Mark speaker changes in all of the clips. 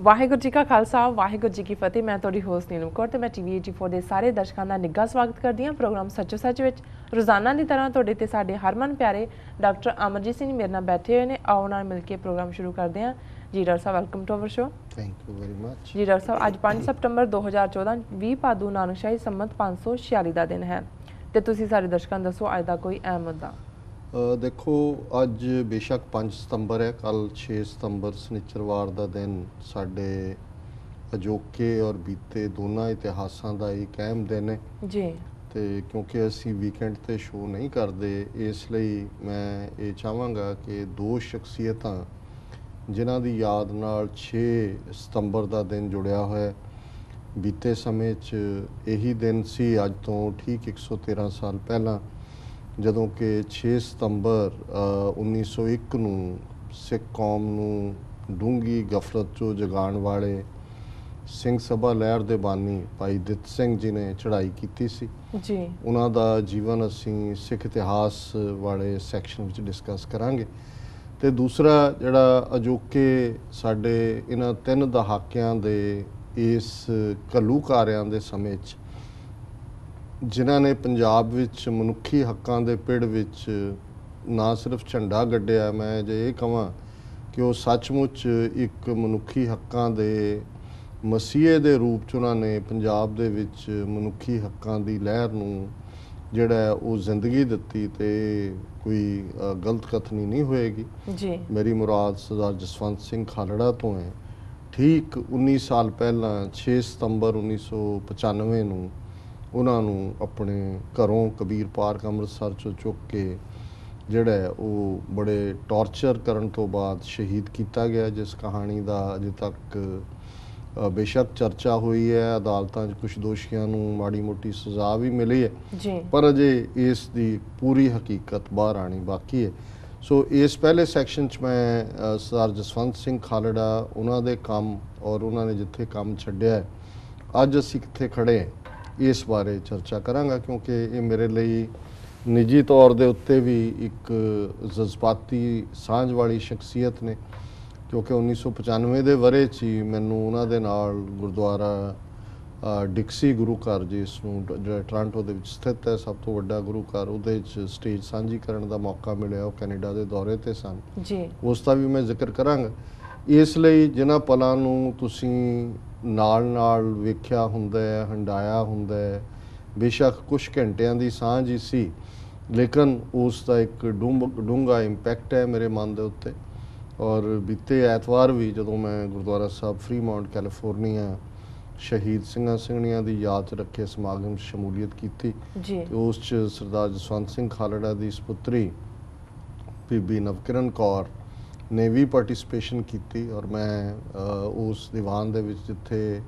Speaker 1: ਵਾਹਿਗੁਰੂ ਜੀ ਕਾ ਖਾਲਸਾ ਵਾਹਿਗੁਰੂ ਜੀ ਕੀ ਫਤਿਹ। ਮੈਂ ਤੁਹਾਡੀ ਹੋਸਟ ਨੀਲਮ ਕੌਰ ਤੇ ਮੈਂ ਟੀਵੀ 84 ਦੇ ਸਾਰੇ ਦਰਸ਼ਕਾਂ ਦਾ ਨਿੱਘਾ ਸਵਾਗਤ ਕਰਦੀ ਹਾਂ ਪ੍ਰੋਗਰਾਮ ਸੱਚੋ ਸੱਚ ਵਿੱਚ। ਰੋਜ਼ਾਨਾ ਦੀ ਤਰ੍ਹਾਂ ਤੁਹਾਡੇ ਤੇ ਸਾਡੇ ਹਰਮਨ ਪਿਆਰੇ ਡਾਕਟਰ ਅਮਰਜੀਤ ਸਿੰਘ ਮੇਰੇ ਨਾਲ ਬੈਠੇ ਹੋਏ ਨੇ। ਆਓ ਨਾਲ ਮਿਲ ਕੇ ਪ੍ਰੋਗਰਾਮ ਸ਼ੁਰੂ ਕਰਦੇ ਹਾਂ। ਜੀ ਡਾਕਟਰ ਸਾਹਿਬ, welcome to our show.
Speaker 2: Thank you very much.
Speaker 1: ਜੀ ਡਾਕਟਰ ਸਾਹਿਬ, ਅੱਜ 5 ਸਤੰਬਰ 2014 20 ਭਾਦੂ ਨਾਨਕਸ਼ਾਹੀ ਸੰਮਤ 546 ਦਾ ਦਿਨ ਹੈ ਤੇ ਤੁਸੀਂ ਸਾਰੇ ਦਰਸ਼ਕਾਂ ਨੂੰ ਦੱਸੋ ਅੱਜ ਦਾ ਕੋਈ ਅਹਿਮ ਮੁੱਦਾ।
Speaker 2: ਦੇਖੋ, ਅੱਜ ਬੇਸ਼ੱਕ 5 ਸਤੰਬਰ ਹੈ, ਕੱਲ 6 ਸਤੰਬਰ ਸਨਿਚਰਵਾਰ ਦਾ ਦਿਨ ਸਾਡੇ ਅਜੋਕੇ ਔਰ ਬੀਤੇ ਦੋਨਾਂ ਇਤਿਹਾਸਾਂ ਦਾ ਇੱਕ ਅਹਿਮ ਦਿਨ ਹੈ
Speaker 1: ਜੀ। ਤੇ
Speaker 2: ਕਿਉਂਕਿ ਅਸੀਂ ਵੀਕਐਂਡ ਤੇ ਸ਼ੋਅ ਨਹੀਂ ਕਰਦੇ, ਇਸ ਲਈ ਮੈਂ ਇਹ ਚਾਹਾਂਗਾ ਕਿ ਦੋ ਸ਼ਖਸੀਅਤਾਂ ਜਿਨ੍ਹਾਂ ਦੀ ਯਾਦ ਨਾਲ 6 ਸਤੰਬਰ ਦਾ ਦਿਨ ਜੁੜਿਆ ਹੋਇਆ। ਬੀਤੇ ਸਮੇਂ 'ਚ ਇਹੀ ਦਿਨ ਸੀ, ਅੱਜ ਤੋਂ ਠੀਕ 113 ਸਾਲ ਪਹਿਲਾਂ, ਜਦੋਂ ਕਿ 6 ਸਤੰਬਰ 1901 ਨੂੰ ਸਿੱਖ ਕੌਮ ਨੂੰ ਡੂੰਘੀ ਗਫਲਤ 'ਚੋਂ ਜਗਾਉਣ ਵਾਲੇ ਸਿੰਘ ਸਭਾ ਲਹਿਰ ਦੇ ਬਾਨੀ ਭਾਈ ਦਿੱਤ ਸਿੰਘ ਜੀ ਨੇ ਚੜ੍ਹਾਈ ਕੀਤੀ ਸੀ ਜੀ। ਉਹਨਾਂ ਦਾ ਜੀਵਨ ਅਸੀਂ ਸਿੱਖ ਇਤਿਹਾਸ ਵਾਲੇ ਸੈਕਸ਼ਨ ਵਿੱਚ ਡਿਸਕਸ ਕਰਾਂਗੇ। ਤੇ ਦੂਸਰਾ ਜਿਹੜਾ ਅਜੋਕੇ ਸਾਡੇ ਇਹਨਾਂ 3 ਦਹਾਕਿਆਂ ਦੇ ਇਸ ਘੱਲੂਘਾਰਿਆਂ ਦੇ ਸਮੇਂ 'ਚ ਜਿਨ੍ਹਾਂ ਨੇ ਪੰਜਾਬ ਵਿੱਚ ਮਨੁੱਖੀ ਹੱਕਾਂ ਦੇ ਪਿੜ ਵਿੱਚ ਨਾ ਸਿਰਫ ਝੰਡਾ ਗੱਡਿਆ, ਮੈਂ ਜੇ ਇਹ ਕਹਾਂ ਕਿ ਉਹ ਸੱਚਮੁੱਚ ਇੱਕ ਮਨੁੱਖੀ ਹੱਕਾਂ ਦੇ ਮਸੀਹੇ ਦੇ ਰੂਪ 'ਚ ਉਹਨਾਂ ਨੇ ਪੰਜਾਬ ਦੇ ਵਿੱਚ ਮਨੁੱਖੀ ਹੱਕਾਂ ਦੀ ਲਹਿਰ ਨੂੰ ਜਿਹੜਾ ਉਹ ਜ਼ਿੰਦਗੀ ਦਿੱਤੀ। ਤੇ ਕੋਈ ਗਲਤ ਕਥਨੀ ਨਹੀਂ ਹੋਏਗੀ ਜੀ। ਮੇਰੀ ਮੁਰਾਦ ਸਰਦਾਰ ਜਸਵੰਤ ਸਿੰਘ ਖਾਲੜਾ ਤੋਂ ਹੈ। ਠੀਕ 19 ਸਾਲ ਪਹਿਲਾਂ 6 ਸਤੰਬਰ 1995 ਨੂੰ ਉਹਨਾਂ ਨੂੰ ਆਪਣੇ ਘਰੋਂ ਕਬੀਰ ਪਾਰਕ ਅੰਮ੍ਰਿਤਸਰ 'ਚੋਂ ਚੁੱਕ ਕੇ ਜਿਹੜਾ ਉਹ ਬੜੇ ਟੌਰਚਰ ਕਰਨ ਤੋਂ ਬਾਅਦ ਸ਼ਹੀਦ ਕੀਤਾ ਗਿਆ, ਜਿਸ ਕਹਾਣੀ ਦਾ ਅਜੇ ਤੱਕ ਬੇਸ਼ੱਕ ਚਰਚਾ ਹੋਈ ਹੈ। ਅਦਾਲਤਾਂ 'ਚ ਕੁਝ ਦੋਸ਼ੀਆਂ ਨੂੰ ਮਾੜੀ ਮੋਟੀ ਸਜ਼ਾ ਵੀ ਮਿਲੀ ਹੈ ਜੀ, ਪਰ ਅਜੇ ਇਸ ਦੀ ਪੂਰੀ ਹਕੀਕਤ ਬਾਹਰ ਆਣੀ ਬਾਕੀ ਹੈ। ਸੋ ਇਸ ਪਹਿਲੇ ਸੈਕਸ਼ਨ 'ਚ ਮੈਂ ਸਰਦਾਰ ਜਸਵੰਤ ਸਿੰਘ ਖਾਲੜਾ, ਉਹਨਾਂ ਦੇ ਕੰਮ ਔਰ ਉਹਨਾਂ ਨੇ ਜਿੱਥੇ ਕੰਮ ਛੱਡਿਆ ਹੈ, ਅੱਜ ਅਸੀਂ ਕਿੱਥੇ ਖੜ੍ਹੇ ਹਾਂ, ਇਸ ਬਾਰੇ ਚਰਚਾ ਕਰਾਂਗਾ, ਕਿਉਂਕਿ ਇਹ ਮੇਰੇ ਲਈ ਨਿੱਜੀ ਤੌਰ ਦੇ ਉੱਤੇ ਵੀ ਇੱਕ ਜਜ਼ਬਾਤੀ ਸਾਂਝ ਵਾਲੀ ਸ਼ਖਸੀਅਤ ਨੇ, ਕਿਉਂਕਿ 1995 ਦੇ ਵਰ੍ਹੇ 'ਚ ਹੀ ਮੈਨੂੰ ਉਹਨਾਂ ਦੇ ਨਾਲ ਗੁਰਦੁਆਰਾ ਡਿਕਸੀ ਗੁਰੂ ਘਰ, ਜਿਸ ਨੂੰ ਜਿਹੜਾ ਟੋਰਾਂਟੋ ਦੇ ਵਿੱਚ ਸਥਿਤ ਹੈ, ਸਭ ਤੋਂ ਵੱਡਾ ਗੁਰੂ ਘਰ, ਉਹਦੇ 'ਚ ਸਟੇਜ ਸਾਂਝੀ ਕਰਨ ਦਾ ਮੌਕਾ ਮਿਲਿਆ। ਉਹ ਕੈਨੇਡਾ ਦੇ ਦੌਰੇ 'ਤੇ ਸਨ ਜੀ, ਉਸ ਦਾ ਵੀ ਮੈਂ ਜ਼ਿਕਰ ਕਰਾਂਗਾ। ਇਸ ਲਈ ਜਿਨ੍ਹਾਂ ਪਲਾਂ ਨੂੰ ਤੁਸੀਂ ਨਾਲ ਵੇਖਿਆ ਹੁੰਦਾ ਹੈ, ਹੰਡਾਇਆ ਹੁੰਦਾ ਹੈ, ਬੇਸ਼ੱਕ ਕੁਛ ਘੰਟਿਆਂ ਦੀ ਸਾਂਝ ਹੀ ਸੀ, ਲੇਕਿਨ ਉਸ ਦਾ ਇੱਕ ਡੂੰਘਾ ਇੰਪੈਕਟ ਹੈ ਮੇਰੇ ਮਨ ਦੇ ਉੱਤੇ। ਔਰ ਬੀਤੇ ਐਤਵਾਰ ਵੀ ਜਦੋਂ ਮੈਂ ਗੁਰਦੁਆਰਾ ਸਾਹਿਬ ਫਰੀਮਾਉਂਟ ਕੈਲੀਫੋਰਨੀਆ ਸ਼ਹੀਦ ਸਿੰਘਾਂ ਸਿੰਘਣੀਆਂ ਦੀ ਯਾਦ 'ਚ ਰੱਖੇ ਸਮਾਗਮ 'ਚ ਸ਼ਮੂਲੀਅਤ ਕੀਤੀ ਜੀ, ਤੇ ਉਸ 'ਚ ਸਰਦਾਰ ਜਸਵੰਤ ਸਿੰਘ ਖਾਲੜਾ ਦੀ ਸਪੁੱਤਰੀ ਬੀਬੀ ਨਵਕਿਰਨ ਕੌਰ ਨੇ ਵੀ ਪਾਰਟੀਸਪੇਸ਼ਨ ਕੀਤੀ। ਔਰ ਮੈਂ ਉਸ ਦੀਵਾਨ ਦੇ ਵਿੱਚ ਜਿੱਥੇ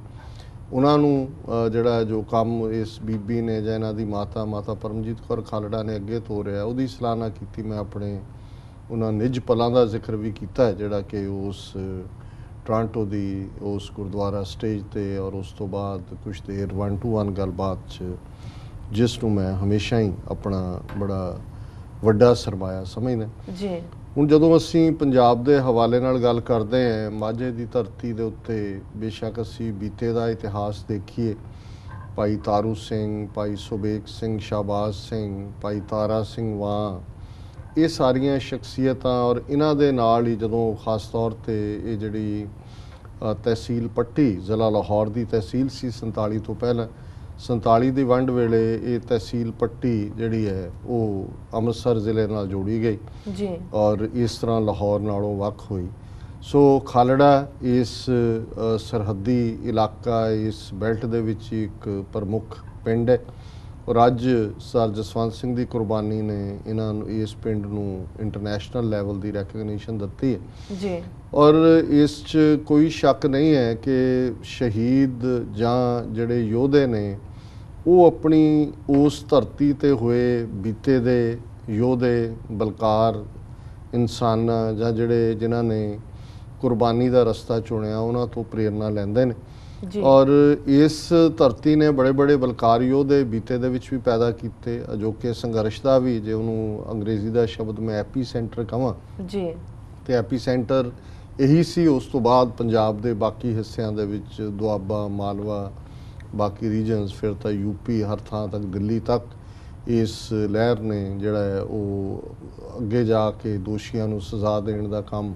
Speaker 2: ਉਹਨਾਂ ਨੂੰ ਜਿਹੜਾ ਜੋ ਕੰਮ ਇਸ ਬੀਬੀ ਨੇ ਜਾਂ ਇਹਨਾਂ ਦੀ ਮਾਤਾ ਪਰਮਜੀਤ ਕੌਰ ਖਾਲੜਾ ਨੇ ਅੱਗੇ ਤੋਰਿਆ, ਉਹਦੀ ਸਲਾਹਨਾ ਕੀਤੀ। ਮੈਂ ਆਪਣੇ ਉਹਨਾਂ ਨਿੱਜ ਪਲਾਂ ਦਾ ਜ਼ਿਕਰ ਵੀ ਕੀਤਾ ਹੈ, ਜਿਹੜਾ ਕਿ ਉਸ ਟੋਰਾਂਟੋ ਦੀ ਉਸ ਗੁਰਦੁਆਰਾ ਸਟੇਜ 'ਤੇ ਔਰ ਉਸ ਤੋਂ ਬਾਅਦ ਕੁਛ ਦੇਰ 1-to-1 ਗੱਲਬਾਤ 'ਚ, ਜਿਸ ਨੂੰ ਮੈਂ ਹਮੇਸ਼ਾ ਹੀ ਆਪਣਾ ਬੜਾ ਵੱਡਾ ਸਰਮਾਇਆ ਸਮਝਦਾ ਜੀ। ਹੁਣ ਜਦੋਂ ਅਸੀਂ ਪੰਜਾਬ ਦੇ ਹਵਾਲੇ ਨਾਲ ਗੱਲ ਕਰਦੇ ਹਾਂ, ਮਾਝੇ ਦੀ ਧਰਤੀ ਦੇ ਉੱਤੇ ਬੇਸ਼ੱਕ ਅਸੀਂ ਬੀਤੇ ਦਾ ਇਤਿਹਾਸ ਦੇਖੀਏ, ਭਾਈ ਤਾਰੂ ਸਿੰਘ, ਭਾਈ ਸੁਬੇਗ ਸਿੰਘ, ਸ਼ਾਹਬਾਜ਼ ਸਿੰਘ, ਭਾਈ ਤਾਰਾ ਸਿੰਘ ਵਾਂ, ਇਹ ਸਾਰੀਆਂ ਸ਼ਖਸੀਅਤਾਂ, ਔਰ ਇਹਨਾਂ ਦੇ ਨਾਲ ਹੀ ਜਦੋਂ ਖਾਸ ਤੌਰ 'ਤੇ ਇਹ ਜਿਹੜੀ ਤਹਿਸੀਲ ਪੱਟੀ ਜ਼ਿਲ੍ਹਾ ਲਾਹੌਰ ਦੀ ਤਹਿਸੀਲ ਸੀ 47 ਤੋਂ ਪਹਿਲਾਂ, 47 ਦੀ ਵੰਡ ਵੇਲੇ ਇਹ ਤਹਿਸੀਲ ਪੱਟੀ ਜਿਹੜੀ ਹੈ ਉਹ ਅੰਮ੍ਰਿਤਸਰ ਜ਼ਿਲ੍ਹੇ ਨਾਲ ਜੋੜੀ ਗਈ ਜੀ, ਔਰ ਇਸ ਤਰ੍ਹਾਂ ਲਾਹੌਰ ਨਾਲੋਂ ਵੱਖ ਹੋਈ। ਸੋ ਖਾਲੜਾ ਇਸ ਸਰਹੱਦੀ ਇਲਾਕਾ, ਇਸ ਬੈਲਟ ਦੇ ਵਿੱਚ ਇੱਕ ਪ੍ਰਮੁੱਖ ਪਿੰਡ ਹੈ, ਔਰ ਅੱਜ ਸਰ ਜਸਵੰਤ ਸਿੰਘ ਦੀ ਕੁਰਬਾਨੀ ਨੇ ਇਹਨਾਂ ਨੂੰ, ਇਸ ਪਿੰਡ ਨੂੰ ਇੰਟਰਨੈਸ਼ਨਲ ਲੈਵਲ ਦੀ ਰੈਕਗਨੀਸ਼ਨ ਦਿੱਤੀ ਹੈ ਜੀ। ਔਰ ਇਸ 'ਚ ਕੋਈ ਸ਼ੱਕ ਨਹੀਂ ਹੈ ਕਿ ਸ਼ਹੀਦ ਜਾਂ ਜਿਹੜੇ ਯੋਧੇ ਨੇ ਉਹ ਆਪਣੀ ਉਸ ਧਰਤੀ 'ਤੇ ਹੋਏ ਬੀਤੇ ਦੇ ਯੋਧੇ, ਬਲਕਾਰ ਇਨਸਾਨਾਂ ਜਾਂ ਜਿਹੜੇ ਜਿਨ੍ਹਾਂ ਨੇ ਕੁਰਬਾਨੀ ਦਾ ਰਸਤਾ ਚੁਣਿਆ, ਉਹਨਾਂ ਤੋਂ ਪ੍ਰੇਰਨਾ ਲੈਂਦੇ ਨੇ। ਔਰ ਇਸ ਧਰਤੀ ਨੇ ਬੜੇ ਬਲਕਾਰ ਯੋਧੇ ਬੀਤੇ ਦੇ ਵਿੱਚ ਵੀ ਪੈਦਾ ਕੀਤੇ। ਅਜੋਕੇ ਸੰਘਰਸ਼ ਦਾ ਵੀ, ਜੇ ਉਹਨੂੰ ਅੰਗਰੇਜ਼ੀ ਦਾ ਸ਼ਬਦ ਮੈਂ ਐਪੀ ਸੈਂਟਰ ਕਹਾਂ ਜੀ, ਤੇ ਐਪੀ ਸੈਂਟਰ ਇਹੀ ਸੀ। ਉਸ ਤੋਂ ਬਾਅਦ ਪੰਜਾਬ ਦੇ ਬਾਕੀ ਹਿੱਸਿਆਂ ਦੇ ਵਿੱਚ ਦੁਆਬਾ, ਮਾਲਵਾ, ਬਾਕੀ ਰੀਜਨਸ, ਫਿਰ ਤਾਂ ਯੂਪੀ, ਹਰ ਥਾਂ ਤੱਕ, ਦਿੱਲੀ ਤੱਕ ਇਸ ਲਹਿਰ ਨੇ ਜਿਹੜਾ ਹੈ ਉਹ ਅੱਗੇ ਜਾ ਕੇ ਦੋਸ਼ੀਆਂ ਨੂੰ ਸਜ਼ਾ ਦੇਣ ਦਾ ਕੰਮ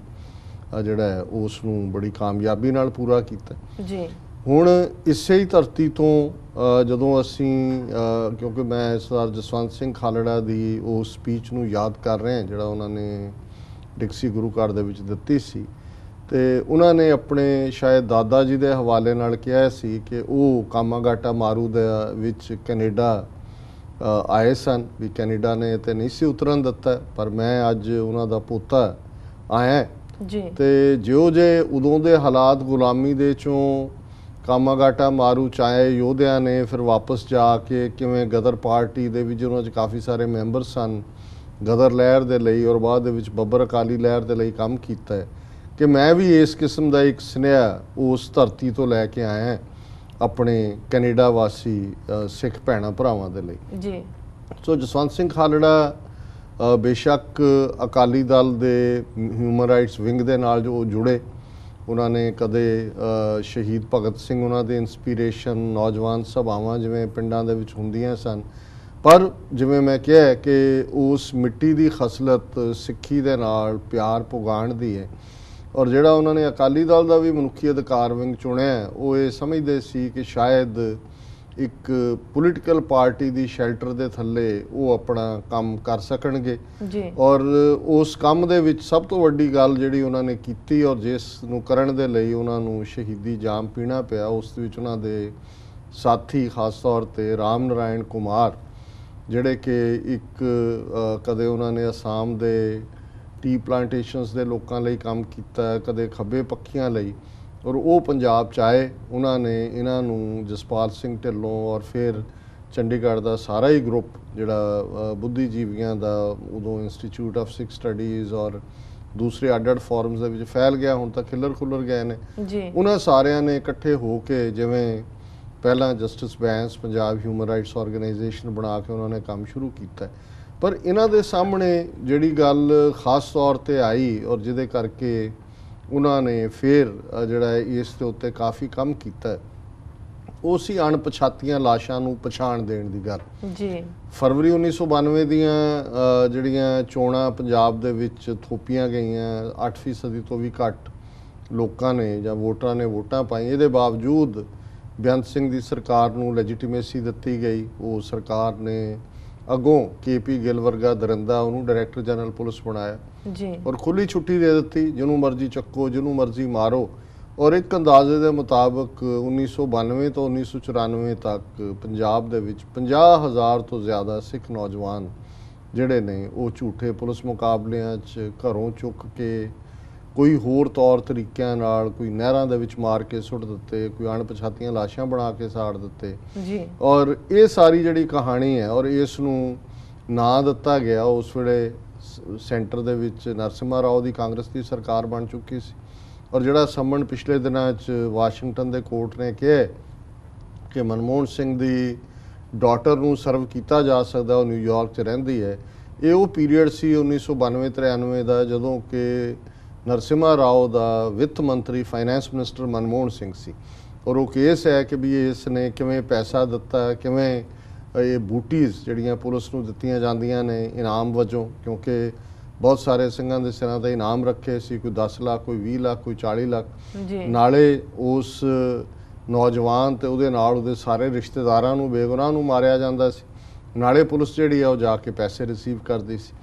Speaker 2: ਜਿਹੜਾ ਹੈ ਉਸ ਨੂੰ ਬੜੀ ਕਾਮਯਾਬੀ ਨਾਲ ਪੂਰਾ ਕੀਤਾ
Speaker 1: ਜੀ। ਹੁਣ
Speaker 2: ਇਸੇ ਹੀ ਧਰਤੀ ਤੋਂ ਜਦੋਂ ਅਸੀਂ ਕਿਉਂਕਿ ਮੈਂ ਸਰਦਾਰ ਜਸਵੰਤ ਸਿੰਘ ਖਾਲੜਾ ਦੀ ਉਸ ਸਪੀਚ ਨੂੰ ਯਾਦ ਕਰ ਰਿਹਾ ਜਿਹੜਾ ਉਹਨਾਂ ਨੇ ਡਿਕਸੀ ਗੁਰੂ ਘਰ ਦੇ ਵਿੱਚ ਦਿੱਤੀ ਸੀ, ਤੇ ਉਹਨਾਂ ਨੇ ਆਪਣੇ ਸ਼ਾਇਦ ਦਾਦਾ ਜੀ ਦੇ ਹਵਾਲੇ ਨਾਲ ਕਿਹਾ ਸੀ ਕਿ ਉਹ ਕਾਮਾਗਾਟਾ ਮਾਰੂ ਦੇ ਵਿੱਚ ਕੈਨੇਡਾ ਆਏ ਸਨ, ਵੀ ਕੈਨੇਡਾ ਨੇ ਤੇ ਨਹੀਂ ਸੀ ਉਤਰਨ ਦਿੱਤਾ, ਪਰ ਮੈਂ ਅੱਜ ਉਹਨਾਂ ਦਾ ਪੋਤਾ ਆਇਆ
Speaker 1: ਜੀ।
Speaker 2: ਤੇ ਜਿਉਂ ਜੇ ਉਦੋਂ ਦੇ ਹਾਲਾਤ ਗੁਲਾਮੀ ਦੇ ਚੋਂ ਕਾਮਾਗਾਟਾ ਮਾਰੂ ਚਾਹੇ ਯੋਧਿਆਂ ਨੇ ਫਿਰ ਵਾਪਸ ਜਾ ਕੇ ਕਿਵੇਂ ਗਦਰ ਪਾਰਟੀ ਦੇ ਵਿੱਚ ਉਹਨਾਂ 'ਚ ਕਾਫੀ ਸਾਰੇ ਮੈਂਬਰ ਸਨ ਗਦਰ ਲਹਿਰ ਦੇ ਲਈ, ਔਰ ਬਾਅਦ ਦੇ ਵਿੱਚ ਬੱਬਰ ਅਕਾਲੀ ਲਹਿਰ ਦੇ ਲਈ ਕੰਮ ਕੀਤਾ ਹੈ, ਕਿ ਮੈਂ ਵੀ ਇਸ ਕਿਸਮ ਦਾ ਇੱਕ ਸੁਨੇਹਾ ਉਸ ਧਰਤੀ ਤੋਂ ਲੈ ਕੇ ਆਇਆ ਆਪਣੇ ਕੈਨੇਡਾ ਵਾਸੀ ਸਿੱਖ ਭੈਣਾਂ ਭਰਾਵਾਂ ਦੇ ਲਈ
Speaker 1: ਜੀ।
Speaker 2: ਸੋ ਜਸਵੰਤ ਸਿੰਘ ਖਾਲੜਾ ਬੇਸ਼ੱਕ ਅਕਾਲੀ ਦਲ ਦੇ ਹਿਊਮਨ ਰਾਈਟਸ ਵਿੰਗ ਦੇ ਨਾਲ ਜੋ ਜੁੜੇ, ਉਹਨਾਂ ਨੇ ਕਦੇ ਸ਼ਹੀਦ ਭਗਤ ਸਿੰਘ ਉਹਨਾਂ ਦੇ ਇਨਸਪੀਰੇਸ਼ਨ ਨੌਜਵਾਨ ਸਭਾਵਾਂ ਜਿਵੇਂ ਪਿੰਡਾਂ ਦੇ ਵਿੱਚ ਹੁੰਦੀਆਂ ਸਨ, ਪਰ ਜਿਵੇਂ ਮੈਂ ਕਿਹਾ ਕਿ ਉਸ ਮਿੱਟੀ ਦੀ ਖਸਲਤ ਸਿੱਖੀ ਦੇ ਨਾਲ ਪਿਆਰ ਪੁਗਾਉਣ ਦੀ ਹੈ, ਔਰ ਜਿਹੜਾ ਉਹਨਾਂ ਨੇ ਅਕਾਲੀ ਦਲ ਦਾ ਵੀ ਮਨੁੱਖੀ ਅਧਿਕਾਰ ਵਿੰਗ ਚੁਣਿਆ ਉਹ ਇਹ ਸਮਝਦੇ ਸੀ ਕਿ ਸ਼ਾਇਦ ਇੱਕ ਪੋਲੀਟੀਕਲ ਪਾਰਟੀ ਦੀ ਸ਼ੈਲਟਰ ਦੇ ਥੱਲੇ ਉਹ ਆਪਣਾ ਕੰਮ ਕਰ ਸਕਣਗੇ
Speaker 1: ਜੀ।
Speaker 2: ਔਰ ਉਸ ਕੰਮ ਦੇ ਵਿੱਚ ਸਭ ਤੋਂ ਵੱਡੀ ਗੱਲ ਜਿਹੜੀ ਉਹਨਾਂ ਨੇ ਕੀਤੀ ਔਰ ਜਿਸ ਨੂੰ ਕਰਨ ਦੇ ਲਈ ਉਹਨਾਂ ਨੂੰ ਸ਼ਹੀਦੀ ਜਾਮ ਪੀਣਾ ਪਿਆ, ਉਸ ਦੇ ਵਿੱਚ ਉਹਨਾਂ ਦੇ ਸਾਥੀ ਖਾਸ ਤੌਰ ਤੇ ਰਾਮ ਨਾਰਾਇਣ ਕੁਮਾਰ, ਜਿਹੜੇ ਕਿ ਇੱਕ ਕਦੇ ਉਹਨਾਂ ਨੇ ਅਸਾਮ ਦੇ ਟੀ ਪਲਾਂਟੇਸ਼ਨਸ ਦੇ ਲੋਕਾਂ ਲਈ ਕੰਮ ਕੀਤਾ, ਕਦੇ ਖੱਬੇ ਪੱਖੀਆਂ ਲਈ, ਔਰ ਉਹ ਪੰਜਾਬ 'ਚ ਆਏ। ਉਹਨਾਂ ਨੇ ਇਹਨਾਂ ਨੂੰ ਜਸਪਾਲ ਸਿੰਘ ਢਿੱਲੋਂ ਔਰ ਫਿਰ ਚੰਡੀਗੜ੍ਹ ਦਾ ਸਾਰਾ ਹੀ ਗਰੁੱਪ ਜਿਹੜਾ ਬੁੱਧੀਜੀਵੀਆਂ ਦਾ ਉਦੋਂ ਇੰਸਟੀਚਿਊਟ ਆਫ ਸਿੱਖ ਸਟੱਡੀਜ਼ ਔਰ ਦੂਸਰੇ ਅੱਡ-ਅੱਡ ਫੋਰਮਸ ਦੇ ਵਿੱਚ ਫੈਲ ਗਿਆ, ਹੁਣ ਤਾਂ ਖਿੱਲਰ ਖੁੱਲਰ ਗਏ ਨੇ
Speaker 1: ਜੀ।
Speaker 2: ਉਹਨਾਂ ਸਾਰਿਆਂ ਨੇ ਇਕੱਠੇ ਹੋ ਕੇ ਜਿਵੇਂ ਪਹਿਲਾਂ justice Bains Punjab human rights organisation ਬਣਾ ਕੇ ਉਹਨਾਂ ਨੇ ਕੰਮ ਸ਼ੁਰੂ ਕੀਤਾ, ਪਰ ਇਹਨਾਂ ਦੇ ਸਾਹਮਣੇ ਜਿਹੜੀ ਗੱਲ ਖਾਸ ਤੌਰ ਤੇ ਆਈ ਔਰ ਜਿਹਦੇ ਕਰਕੇ ਉਹਨਾਂ ਨੇ ਫਿਰ ਜਿਹੜਾ ਇਸ ਦੇ ਉੱਤੇ ਕਾਫੀ ਕੰਮ ਕੀਤਾ, ਉਹ ਸੀ ਅਣਪਛਾਤੀਆਂ ਲਾਸ਼ਾਂ ਨੂੰ ਪਛਾਣ ਦੇਣ ਦੀ ਗੱਲ
Speaker 1: ਜੀ।
Speaker 2: ਫਰਵਰੀ 1992 ਦੀਆਂ ਜਿਹੜੀਆਂ ਚੋਣਾਂ ਪੰਜਾਬ ਦੇ ਵਿੱਚ ਥੋਪੀਆਂ ਗਈਆਂ, 8% ਤੋਂ ਵੀ ਘੱਟ ਲੋਕਾਂ ਨੇ ਜਾਂ ਵੋਟਰਾਂ ਨੇ ਵੋਟਾਂ ਪਾਈ, ਇਹਦੇ ਬਾਵਜੂਦ ਬੇਅੰਤ ਸਿੰਘ ਦੀ ਸਰਕਾਰ ਨੂੰ ਲੈਜੀਟੀਮੇਸੀ ਦਿੱਤੀ ਗਈ। ਉਹ ਸਰਕਾਰ ਨੇ ਅੱਗੋਂ KP ਗਿੱਲ ਵਰਗਾ ਦਰਿੰਦਾ ਉਹਨੂੰ ਡਾਇਰੈਕਟਰ ਜਨਰਲ ਪੁਲਿਸ ਬਣਾਇਆ
Speaker 1: ਜੀ,
Speaker 2: ਔਰ ਖੁੱਲੀ ਛੁੱਟੀ ਦੇ ਦਿੱਤੀ, ਜਿਹਨੂੰ ਮਰਜ਼ੀ ਚੱਕੋ, ਜਿਹਨੂੰ ਮਰਜ਼ੀ ਮਾਰੋ। ਔਰ ਇੱਕ ਅੰਦਾਜ਼ੇ ਦੇ ਮੁਤਾਬਕ 1992 ਤੋਂ 1994 ਤੱਕ ਪੰਜਾਬ ਦੇ ਵਿੱਚ 50,000 ਤੋਂ ਜ਼ਿਆਦਾ ਸਿੱਖ ਨੌਜਵਾਨ ਜਿਹੜੇ ਨੇ ਉਹ ਝੂਠੇ ਪੁਲਿਸ ਮੁਕਾਬਲਿਆਂ 'ਚ ਘਰੋਂ ਚੁੱਕ ਕੇ ਕੋਈ ਹੋਰ ਤੌਰ ਤਰੀਕਿਆਂ ਨਾਲ ਕੋਈ ਨਹਿਰਾਂ ਦੇ ਵਿੱਚ ਮਾਰ ਕੇ ਸੁੱਟ ਦਿੱਤੇ, ਕੋਈ ਅਣਪਛਾਤੀਆਂ ਲਾਸ਼ਾਂ ਬਣਾ ਕੇ ਸਾੜ ਦਿੱਤੇ ਜੀ। ਔਰ ਇਹ ਸਾਰੀ ਜਿਹੜੀ ਕਹਾਣੀ ਹੈ ਔਰ ਇਸ ਨੂੰ ਨਾਂ ਦਿੱਤਾ ਗਿਆ, ਉਸ ਵੇਲੇ ਸੈਂਟਰ ਦੇ ਵਿੱਚ ਨਰਸਿਮਹਾ ਰਾਓ ਦੀ ਕਾਂਗਰਸ ਦੀ ਸਰਕਾਰ ਬਣ ਚੁੱਕੀ ਸੀ, ਔਰ ਜਿਹੜਾ ਸੰਮਨ ਪਿਛਲੇ ਦਿਨਾਂ 'ਚ ਵਾਸ਼ਿੰਗਟਨ ਦੇ ਕੋਰਟ ਨੇ ਕਿਹਾ ਕਿ ਮਨਮੋਹਨ ਸਿੰਘ ਦੀ ਡਾਟਰ ਨੂੰ ਸਰਵ ਕੀਤਾ ਜਾ ਸਕਦਾ, ਉਹ ਨਿਊਯਾਰਕ 'ਚ ਰਹਿੰਦੀ ਹੈ। ਇਹ ਉਹ ਪੀਰੀਅਡ ਸੀ 1992-93 ਦਾ ਜਦੋਂ ਕਿ ਨਰਸਿਮਹਾ ਰਾਓ ਦਾ ਵਿੱਤ ਮੰਤਰੀ ਫਾਈਨੈਂਸ ਮਿਨਿਸਟਰ ਮਨਮੋਹਨ ਸਿੰਘ ਸੀ, ਔਰ ਉਹ ਕੇਸ ਹੈ ਕਿ ਵੀ ਇਸ ਨੇ ਕਿਵੇਂ ਪੈਸਾ ਦਿੱਤਾ, ਕਿਵੇਂ ਇਹ ਬੂਟੀਜ਼ ਜਿਹੜੀਆਂ ਪੁਲਿਸ ਨੂੰ ਦਿੱਤੀਆਂ ਜਾਂਦੀਆਂ ਨੇ ਇਨਾਮ ਵਜੋਂ, ਕਿਉਂਕਿ ਬਹੁਤ ਸਾਰੇ ਸਿੰਘਾਂ ਦੇ ਸਿਰਾਂ 'ਤੇ ਇਨਾਮ ਰੱਖੇ ਸੀ, ਕੋਈ 10 ਲੱਖ, ਕੋਈ 20 ਲੱਖ, ਕੋਈ 40 ਲੱਖ, ਨਾਲੇ ਉਸ ਨੌਜਵਾਨ ਤੇ ਉਹਦੇ ਨਾਲ ਉਹਦੇ ਸਾਰੇ ਰਿਸ਼ਤੇਦਾਰਾਂ ਨੂੰ ਬੇਗੁਨਾਹ ਨੂੰ ਮਾਰਿਆ ਜਾਂਦਾ ਸੀ, ਨਾਲੇ ਪੁਲਿਸ ਜਿਹੜੀ ਆ ਉਹ ਜਾ ਕੇ ਪੈਸੇ ਰਿਸੀਵ ਕਰਦੀ ਸੀ।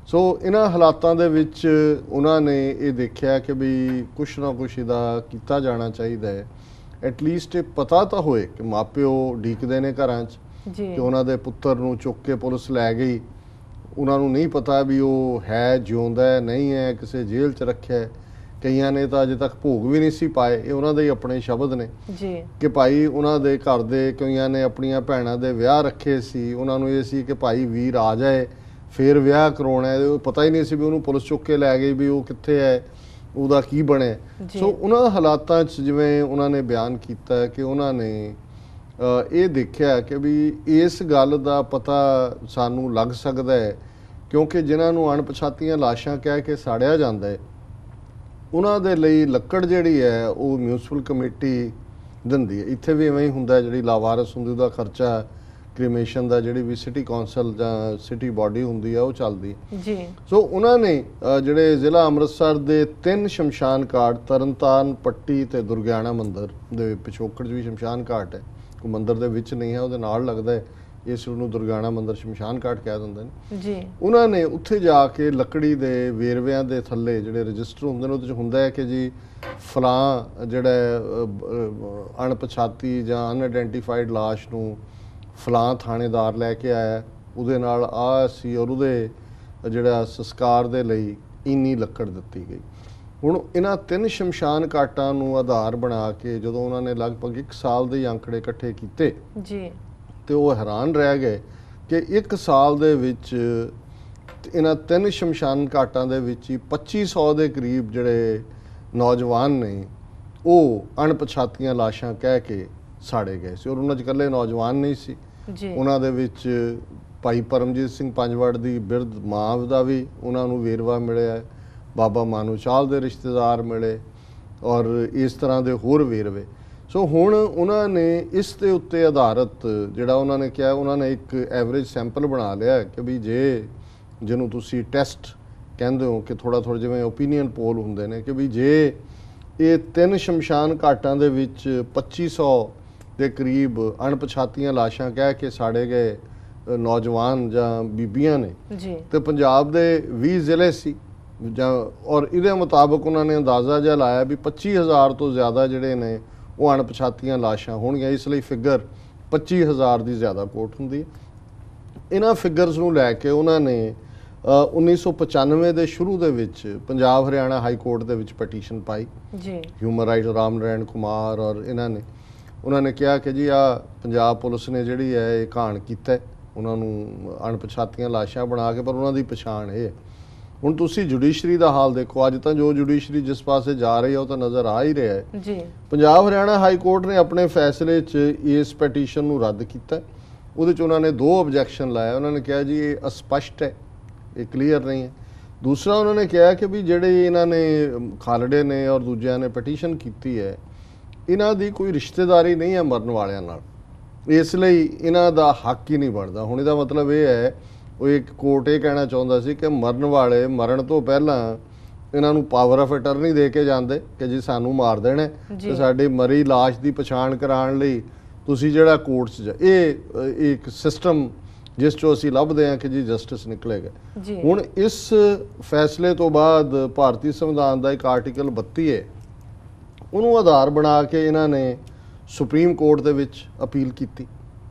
Speaker 2: ਸੋ ਇਹਨਾਂ ਹਾਲਾਤਾਂ ਦੇ ਵਿੱਚ ਉਹਨਾਂ ਨੇ ਇਹ ਦੇਖਿਆ ਕਿ ਵੀ ਕੁਛ ਨਾ ਕੁਛ ਇਹਦਾ ਕੀਤਾ ਜਾਣਾ ਚਾਹੀਦਾ ਹੈ। ਐਟਲੀਸਟ ਇਹ ਪਤਾ ਤਾਂ ਹੋਏ ਕਿ ਮਾਪਿਓ ਉਡੀਕਦੇ ਨੇ ਘਰਾਂ 'ਚ ਕਿ ਉਹਨਾਂ ਦੇ ਪੁੱਤਰ ਨੂੰ ਚੁੱਕ ਕੇ ਪੁਲਿਸ ਲੈ ਗਈ, ਉਹਨਾਂ ਨੂੰ ਨਹੀਂ ਪਤਾ ਵੀ ਉਹ ਹੈ ਜਿਉਂਦਾ ਹੈ ਨਹੀਂ ਹੈ, ਕਿਸੇ ਜੇਲ੍ਹ 'ਚ ਰੱਖਿਆ ਹੈ। ਕਈਆਂ ਨੇ ਤਾਂ ਅਜੇ ਤੱਕ ਭੋਗ ਵੀ ਨਹੀਂ ਸੀ ਪਾਏ। ਇਹ ਉਹਨਾਂ ਦੇ ਹੀ ਆਪਣੇ ਸ਼ਬਦ ਨੇ ਕਿ ਭਾਈ ਉਹਨਾਂ ਦੇ ਘਰ ਦੇ ਕਈਆਂ ਨੇ ਆਪਣੀਆਂ ਭੈਣਾਂ ਦੇ ਵਿਆਹ ਰੱਖੇ ਸੀ, ਉਹਨਾਂ ਨੂੰ ਇਹ ਸੀ ਕਿ ਭਾਈ ਵੀਰ ਆ ਜਾਏ ਫਿਰ ਵਿਆਹ ਕਰਾਉਣਾ ਹੈ, ਉਹ ਪਤਾ ਹੀ ਨਹੀਂ ਸੀ ਵੀ ਉਹਨੂੰ ਪੁਲਿਸ ਚੁੱਕ ਕੇ ਲੈ ਗਈ, ਵੀ ਉਹ ਕਿੱਥੇ ਹੈ, ਉਹਦਾ ਕੀ ਬਣਿਆ। ਸੋ ਉਹਨਾਂ ਹਾਲਾਤਾਂ 'ਚ ਜਿਵੇਂ ਉਹਨਾਂ ਨੇ ਬਿਆਨ ਕੀਤਾ ਕਿ ਉਹਨਾਂ ਨੇ ਇਹ ਦੇਖਿਆ ਕਿ ਵੀ ਇਸ ਗੱਲ ਦਾ ਪਤਾ ਸਾਨੂੰ ਲੱਗ ਸਕਦਾ ਹੈ ਕਿਉਂਕਿ ਜਿਨ੍ਹਾਂ ਨੂੰ ਅਣਪਛਾਤੀਆਂ ਲਾਸ਼ਾਂ ਕਹਿ ਕੇ ਸਾੜਿਆ ਜਾਂਦਾ ਹੈ ਉਹਨਾਂ ਦੇ ਲਈ ਲੱਕੜ ਜਿਹੜੀ ਹੈ ਉਹ ਮਿਊਨਿਸਪਲ ਕਮੇਟੀ ਦਿੰਦੀ ਹੈ। ਇੱਥੇ ਵੀ ਐਵੇਂ ਹੀ ਹੁੰਦਾ, ਜਿਹੜੀ ਲਾਵਾਰਸ ਹੁੰਦੀ ਉਹਦਾ ਖਰਚਾ ਕ੍ਰੀਮੇਸ਼ਨ ਦਾ ਜਿਹੜੀ ਵੀ ਸਿਟੀ ਕੌਂਸਲ ਜਾਂ ਸਿਟੀ ਬਾਡੀ ਹੁੰਦੀ ਆ ਉਹ ਚੱਲਦੀ
Speaker 1: ਜੀ।
Speaker 2: ਸੋ ਉਹਨਾਂ ਨੇ ਜਿਹੜੇ ਜ਼ਿਲ੍ਹਾ ਅੰਮ੍ਰਿਤਸਰ ਦੇ 3 ਸ਼ਮਸ਼ਾਨ ਘਾਟ, ਤਰਨਤਾਰਨ, ਪੱਟੀ ਤੇ ਦੁਰਗਿਆਣਾ ਮੰਦਿਰ ਦੇ ਪਿਛੋਕੜ 'ਚ ਵੀ ਸ਼ਮਸ਼ਾਨ ਘਾਟ ਹੈ, ਕੋਈ ਮੰਦਿਰ ਦੇ ਵਿੱਚ ਨਹੀਂ ਹੈ, ਉਹਦੇ ਨਾਲ ਲੱਗਦਾ ਹੈ, ਇਸ ਨੂੰ ਦੁਰਗਿਆਣਾ ਮੰਦਿਰ ਸ਼ਮਸ਼ਾਨ ਘਾਟ ਕਹਿ ਦਿੰਦੇ ਨੇ
Speaker 1: ਜੀ।
Speaker 2: ਉਹਨਾਂ ਨੇ ਉੱਥੇ ਜਾ ਕੇ ਲੱਕੜੀ ਦੇ ਵੇਰਵਿਆਂ ਦੇ ਥੱਲੇ ਜਿਹੜੇ ਰਜਿਸਟਰ ਹੁੰਦੇ ਨੇ ਉਹਦੇ 'ਚ ਹੁੰਦਾ ਹੈ ਕਿ ਜੀ ਫਲਾਂ ਜਿਹੜਾ ਅਣਪਛਾਤੀ ਜਾਂ ਅਨਆਇਡੈਂਟੀਫਾਈਡ ਲਾਸ਼ ਨੂੰ ਫਲਾਂ ਥਾਣੇਦਾਰ ਲੈ ਕੇ ਆਇਆ, ਉਹਦੇ ਨਾਲ ਆ ਸੀ ਔਰ ਉਹਦੇ ਜਿਹੜਾ ਸੰਸਕਾਰ ਦੇ ਲਈ ਇੰਨੀ ਲੱਕੜ ਦਿੱਤੀ ਗਈ। ਹੁਣ ਇਹਨਾਂ 3 ਸ਼ਮਸ਼ਾਨ ਘਾਟਾਂ ਨੂੰ ਆਧਾਰ ਬਣਾ ਕੇ ਜਦੋਂ ਉਹਨਾਂ ਨੇ ਲਗਭਗ 1 ਸਾਲ ਦੇ ਅੰਕੜੇ ਇਕੱਠੇ ਕੀਤੇ
Speaker 1: ਜੀ
Speaker 2: ਤੇ ਉਹ ਹੈਰਾਨ ਰਹਿ ਗਏ ਕਿ 1 ਸਾਲ ਦੇ ਵਿੱਚ ਇਹਨਾਂ 3 ਸ਼ਮਸ਼ਾਨ ਘਾਟਾਂ ਦੇ ਵਿੱਚ ਹੀ 2500 ਦੇ ਕਰੀਬ ਜਿਹੜੇ ਨੌਜਵਾਨ ਨੇ ਉਹ ਅਣਪਛਾਤੀਆਂ ਲਾਸ਼ਾਂ ਕਹਿ ਕੇ ਸਾੜੇ ਗਏ ਸੀ। ਔਰ ਉਹਨਾਂ 'ਚ ਇਕੱਲੇ ਨੌਜਵਾਨ ਨਹੀਂ ਸੀ, ਉਹਨਾਂ ਦੇ ਵਿੱਚ ਭਾਈ ਪਰਮਜੀਤ ਸਿੰਘ ਪੰਜਵੜ ਦੀ ਬਿਰਧ ਮਾਂ ਦਾ ਵੀ ਉਹਨਾਂ ਨੂੰ ਵੇਰਵਾ ਮਿਲਿਆ, ਬਾਬਾ ਮਾਨੂ ਚਾਲ ਦੇ ਰਿਸ਼ਤੇਦਾਰ ਮਿਲੇ ਔਰ ਇਸ ਤਰ੍ਹਾਂ ਦੇ ਹੋਰ ਵੇਰਵੇ। ਸੋ ਹੁਣ ਉਹਨਾਂ ਨੇ ਇਸ ਦੇ ਉੱਤੇ ਆਧਾਰਿਤ ਜਿਹੜਾ ਉਹਨਾਂ ਨੇ ਕਿਹਾ, ਉਹਨਾਂ ਨੇ ਇੱਕ ਐਵਰੇਜ ਸੈਂਪਲ ਬਣਾ ਲਿਆ ਕਿ ਵੀ ਜਿਹਨੂੰ ਤੁਸੀਂ ਟੈਸਟ ਕਹਿੰਦੇ ਹੋ ਕਿ ਥੋੜ੍ਹਾ ਜਿਵੇਂ ਓਪੀਨੀਅਨ ਪੋਲ ਹੁੰਦੇ ਨੇ, ਕਿ ਵੀ ਜੇ ਇਹ 3 ਸ਼ਮਸ਼ਾਨ ਘਾਟਾਂ ਦੇ ਵਿੱਚ 2500 ਦੇ ਕਰੀਬ ਅਣਪਛਾਤੀਆਂ ਲਾਸ਼ਾਂ ਕਹਿ ਕੇ ਸਾੜੇ ਗਏ ਨੌਜਵਾਨ ਜਾਂ ਬੀਬੀਆਂ ਨੇ ਤੇ ਪੰਜਾਬ ਦੇ 20 ਜ਼ਿਲ੍ਹੇ ਸੀ ਜਾਂ, ਔਰ ਇਹਦੇ ਮੁਤਾਬਕ ਉਹਨਾਂ ਨੇ ਅੰਦਾਜ਼ਾ ਜਿਹਾ ਲਾਇਆ ਵੀ 25000 ਤੋਂ ਜ਼ਿਆਦਾ ਜਿਹੜੇ ਨੇ ਉਹ ਅਣਪਛਾਤੀਆਂ ਲਾਸ਼ਾਂ ਹੋਣਗੀਆਂ। ਇਸ ਲਈ ਫਿਗਰ 25000 ਦੀ ਜ਼ਿਆਦਾ ਕੋਟ ਹੁੰਦੀ ਹੈ। ਇਹਨਾਂ ਫਿਗਰਸ ਨੂੰ ਲੈ ਕੇ ਉਹਨਾਂ ਨੇ 1995 ਦੇ ਸ਼ੁਰੂ ਦੇ ਵਿੱਚ ਪੰਜਾਬ ਹਰਿਆਣਾ ਹਾਈ ਕੋਰਟ ਦੇ ਵਿੱਚ ਪਟੀਸ਼ਨ ਪਾਈ ਜੀ, ਹਿਊਮਨ ਰਾਈਟਸ ਰਾਮ ਨਾਰਾਇਣ ਕੁਮਾਰ ਔਰ ਉਹਨਾਂ ਨੇ ਕਿਹਾ ਕਿ ਜੀ ਆ ਪੰਜਾਬ ਪੁਲਿਸ ਨੇ ਜਿਹੜੀ ਹੈ ਇਹ ਘਾਣ ਕੀਤਾ, ਉਹਨਾਂ ਨੂੰ ਅਣਪਛਾਤੀਆਂ ਲਾਸ਼ਾਂ ਬਣਾ ਕੇ, ਪਰ ਉਹਨਾਂ ਦੀ ਪਛਾਣ ਇਹ ਹੈ। ਹੁਣ ਤੁਸੀਂ ਜੁਡੀਸ਼ਰੀ ਦਾ ਹਾਲ ਦੇਖੋ, ਅੱਜ ਤਾਂ ਜੋ ਜੁਡੀਸ਼ਰੀ ਜਿਸ ਪਾਸੇ ਜਾ ਰਹੀ ਹੈ ਉਹ ਤਾਂ ਨਜ਼ਰ ਆ ਹੀ ਰਿਹਾ ਹੈ ਜੀ। ਪੰਜਾਬ ਹਰਿਆਣਾ ਹਾਈ ਕੋਰਟ ਨੇ ਆਪਣੇ ਫੈਸਲੇ 'ਚ ਇਸ ਪਟੀਸ਼ਨ ਨੂੰ ਰੱਦ ਕੀਤਾ। ਉਹਦੇ 'ਚ ਉਹਨਾਂ ਨੇ 2 ਆਬਜੈਕਸ਼ਨ ਲਾਇਆ। ਉਹਨਾਂ ਨੇ ਕਿਹਾ ਜੀ ਇਹ ਅਸਪਸ਼ਟ ਹੈ, ਇਹ ਕਲੀਅਰ ਨਹੀਂ ਹੈ। ਦੂਸਰਾ ਉਹਨਾਂ ਨੇ ਕਿਹਾ ਕਿ ਵੀ ਜਿਹੜੇ ਇਹਨਾਂ ਨੇ ਖਾਲੜੇ ਨੇ ਔਰ ਦੂਜਿਆਂ ਨੇ ਪਟੀਸ਼ਨ ਕੀਤੀ ਹੈ, ਇਹਨਾਂ ਦੀ ਕੋਈ ਰਿਸ਼ਤੇਦਾਰੀ ਨਹੀਂ ਹੈ ਮਰਨ ਵਾਲਿਆਂ ਨਾਲ, ਇਸ ਲਈ ਇਹਨਾਂ ਦਾ ਹੱਕ ਹੀ ਨਹੀਂ ਬਣਦਾ। ਹੁਣ ਇਹਦਾ ਮਤਲਬ ਇਹ ਹੈ, ਉਹ ਇੱਕ ਕੋਰਟ ਇਹ ਕਹਿਣਾ ਚਾਹੁੰਦਾ ਸੀ ਕਿ ਮਰਨ ਵਾਲੇ ਮਰਨ ਤੋਂ ਪਹਿਲਾਂ ਇਹਨਾਂ ਨੂੰ ਪਾਵਰ ਆਫ ਅਟਰਨੀ ਦੇ ਕੇ ਜਾਂਦੇ ਕਿ ਜੀ ਸਾਨੂੰ ਮਾਰ ਦੇਣਾ ਤੇ ਸਾਡੀ ਮਰੀ ਲਾਸ਼ ਦੀ ਪਛਾਣ ਕਰਾਉਣ ਲਈ ਤੁਸੀਂ ਜਿਹੜਾ ਕੋਰਟ 'ਚ ਇਹ ਇੱਕ ਸਿਸਟਮ ਜਿਸ 'ਚੋਂ ਅਸੀਂ ਲੱਭਦੇ ਹਾਂ ਕਿ ਜੀ ਜਸਟਿਸ ਨਿਕਲੇਗਾ। ਹੁਣ ਇਸ ਫੈਸਲੇ ਤੋਂ ਬਾਅਦ ਭਾਰਤੀ ਸੰਵਿਧਾਨ ਦਾ ਇੱਕ ਆਰਟੀਕਲ 32 ਹੈ, ਉਹਨੂੰ ਆਧਾਰ ਬਣਾ ਕੇ ਇਹਨਾਂ ਨੇ ਸੁਪਰੀਮ ਕੋਰਟ ਦੇ ਵਿੱਚ ਅਪੀਲ ਕੀਤੀ